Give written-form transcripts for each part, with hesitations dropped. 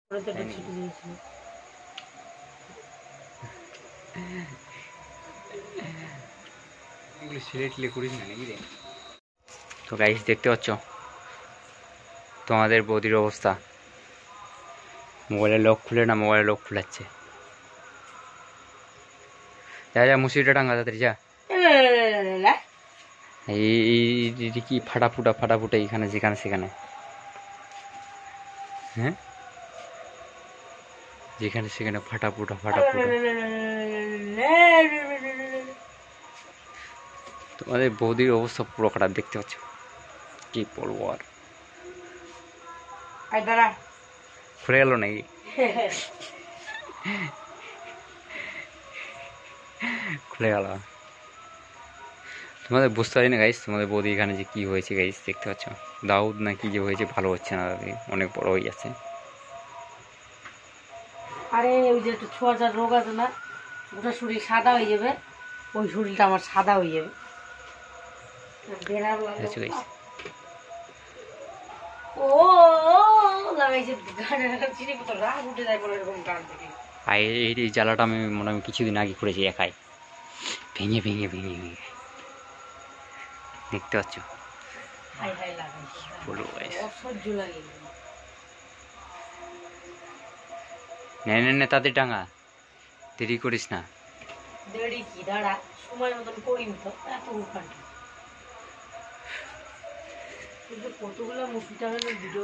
তো গাইস দেখতে পাচ্ছ তোমাদের বৌদির অবস্থা, মোবাইলের লক খুলে না, মোবাইলের লক খুলাচ্ছে। যা যা মুসিটা টাঙ্গা তাড়াতাড়ি যা। এই কি ফাটাফুটা এইখানে যেখানে সেখানে, হ্যাঁ যেখানে সেখানে ফাটাফুটা। তোমাদের বৌদির অবস্থা পুরো খারাপ, দেখতে পাচ্ছ কি বলবো আর। খুলে গেল নাকি? খুলে গেল। তোমাদের বুঝতে পারি না গাইস, তোমাদের বৌদি এখানে যে কি হয়েছে গাইস, দেখতে পাচ্ছ দাউদ না কি যে হয়েছে, ভালো হচ্ছে না দাদি, অনেক বড় হয়ে যাচ্ছে। আরে ওই যে একটু ছোঁয়াচার রোগ আছে না, ওটা শরীর সাদা হয়ে যাবে, ওই শরীরটা আমার সাদা হয়ে যাবে। ও লাগাইছে রাগ উঠে যায় বলে এরকম গান থেকে। এই জ্বালাটা আমি মনে হয় কিছুদিন আগে করেছি একাই, ভেঙে দেখতে পাচ্ছ। নে তাদের টাঙা, দেরি করিস না। দেরি কি, দাঁড়া সময় মতন করিম তো, এত উঠানটা।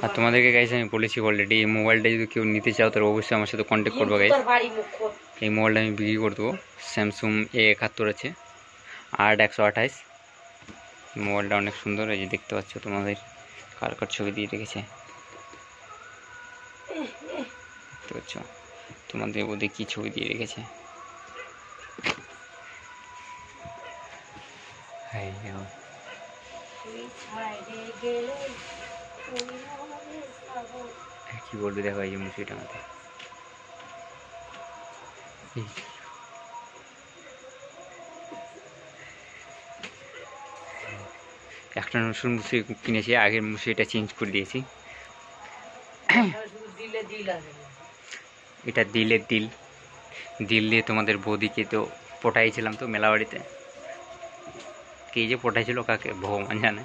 আর তোমাদেরকে গাইস আমি বলেছি অলরেডি, এই মোবাইলটা যদি কেউ নিতে চাও তাহলে অবশ্যই আমার সাথে কন্ট্যাক্ট করবে গাইস। এই মোবাইলটা আমি বিক্রি করে দেবো, স্যামসুং A71 আছে 8/128। মোবাইলটা অনেক সুন্দর, এই যে দেখতে পাচ্ছ, তোমাদের কার ছবি দিয়ে রেখেছে দেখতে পাচ্ছ, তোমাদের ওদের কি ছবি দিয়ে রেখেছে। কি বলবি দেখো, এই যে মুসিটা মাথা একটা নতুন মুসি কিনেছি, আগের মুসিটা চেঞ্জ করে দিয়েছি। এটা দিলের দিল দিয়ে তোমাদের বৌদিকে তো পটাইছিলাম তো মেলা বাড়িতে। কে যে পটাইছিল কাকে ভগবান জানে।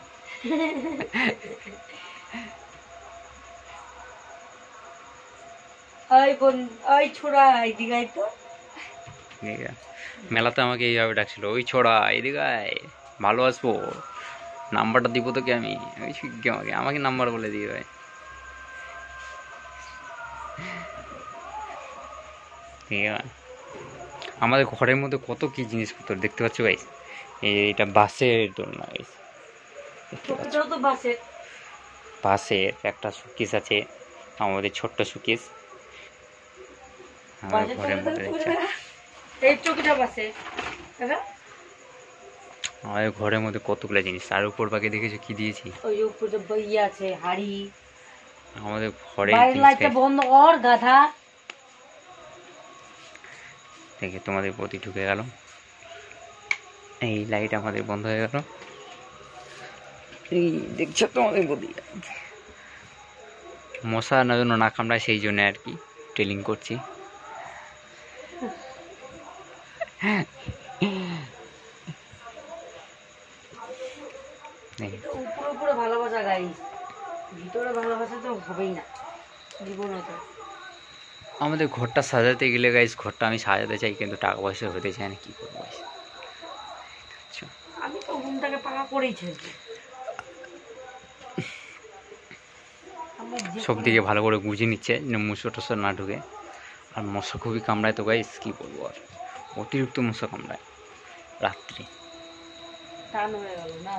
মেলাতে আমাকে এইভাবে ডাকছিল, ওই ছোড়া এদিকে ভালো আসবো, নাম্বারটা দিব তোকে আমি। আমাকে নাম্বার বলে দিয়ে ভাই। আমাদের ঘরের মধ্যে কত কি জিনিসপত্র দেখতে পাচ্ছ গাইস। এটা বাসের দোলনা গাইস, বাসের একটা সুকেস আছে, আমাদের ছোট্ট সুকেস আমাদের ঘরের মধ্যে দেখছে। আমাদের ঘরের মধ্যে কতগুলো জিনিস, আর উপর বাকি দেখেছো কি দিয়েছি, আমাদের ঘরে বন্ধ কর গাধা। দেখে তোমাদের প্রতি ঢুকে গেল, এই লাইট আমাদের বন্ধ হয়ে গেল। এই দেখছো তোমাদের প্রতি মশা না যেন না কামড়ায়, সেই জন্য আর কি ট্রেলিং করছি। উপরে ভালোবাসা গাইস, ভিতরে ভালোবাসা তো হবেই না জীবনে। তো আমাদের ঘরটা সাজাতে গেলে গাইস, ঘরটা আমি সাজাতে চাই কিন্তু টাকা পয়সা হতে চায় না, কি করবো গাইস। আমি তো ঘুমটাকে পাকা করেই ছেড়েছি, সব দিকে ভালো করে গুঁজে নিচ্ছে যেন মশা টশা না ঢুকে। আর মশা খুবই কামড়ায় তো গাইস, কি বলবো আর, অতিরিক্ত মশা কামড়ায় রাত্রি। টান হয়ে গেল না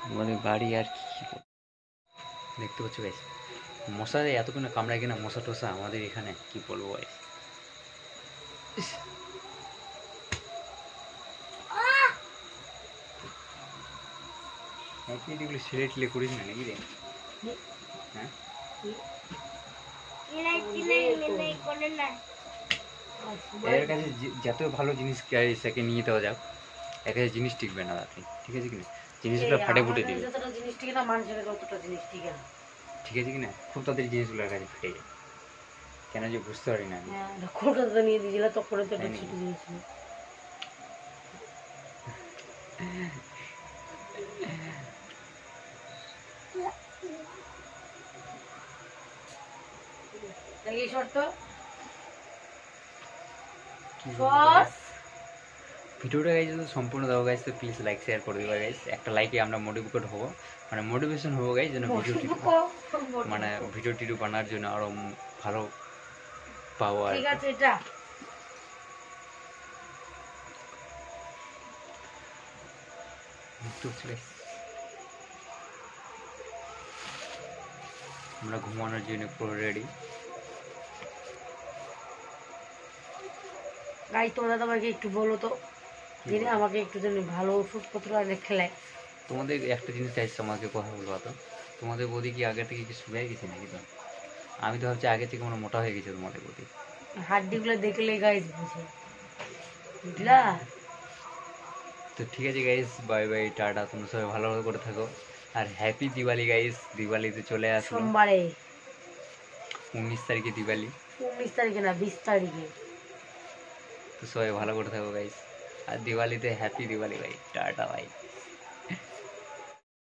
আমাদের বাড়ি, আর কি দেখতে পাচ্ছ গাইস, মশা এতক্ষণে কামড়ায় কিনা মশা টশা আমাদের এখানে, কি বলবো গাইস। এগুলো ছেলে টেলে করিস না নাকি রে? হ্যাঁ এর কাছে যত ভালো জিনিস সেকে নিয়ে দেওয়া যাক, এর কাছে জিনিস টিকবে না রাত্রি, ঠিক আছে কিনা, জিনিসগুলো ফাটে ফুটে দিবে। যতটা জিনিস টিকে না, মানুষের ততটা জিনিস টিকে না। ঠিক আছে কি না, খুব তাড়াতাড়ি জিনিসগুলোর কাছে ফিরে যায়, কেন যে বুঝতে পারি না আমি। খোলটা নিয়ে দিয়েছিল তখন তো তাই নাকি? ছিটে দিয়েছিল। এই শর্ত কি বলবো guys? ভিডিওটা গাইজ যদি সম্পূর্ণ দেবো গাইজ তো প্লিজ লাইক শেয়ার করে দেবো গাইজ, একটা লাইকে আমরা মোটিভেট হবো, মানে মোটিভেশন হবো গাইজ, যেন ভিডিওটি মানে ভিডিওটি বানার জন্য আরো ভালো পাবো আর ঠিক কি। আছে এটা বুঝতে পারছি guys? আমরা ঘুমানোর জন্য পুরো রেডি। গাই তোমরা তোমাকে একটু বলো তো, যিনি আমাকে একটু যেন ভালো ওষুধপত্র আগে খেলায়। তোমাদের একটা জিনিস গাইজ আমাকে কথা বলবো তো, তোমাদের বৌদি কি আগে থেকে কিছু শুয়ে গেছে নাকি? তো আমি তো ভাবছি আগে থেকে মনে মোটা হয়ে গেছে তোমাদের বৌদি। হাড্ডিগুলো দেখলে গাইজ বুঝে, বুঝলা? তো ঠিক আছে গাইজ, বাই বাই, টাটা, তোমরা সবাই ভালো করে থাকো, আর হ্যাপি দিওয়ালি গাইজ। দিওয়ালিতে চলে আসলো, সোমবারে 19 তারিখে দিওয়ালি। 19 তারিখে না 20 তারিখে। তো সবাই ভালো করে থাকো গাইজ, আর দিওয়ালিতে হ্যাপি দিওয়ালি ভাই, টাটা ভাই।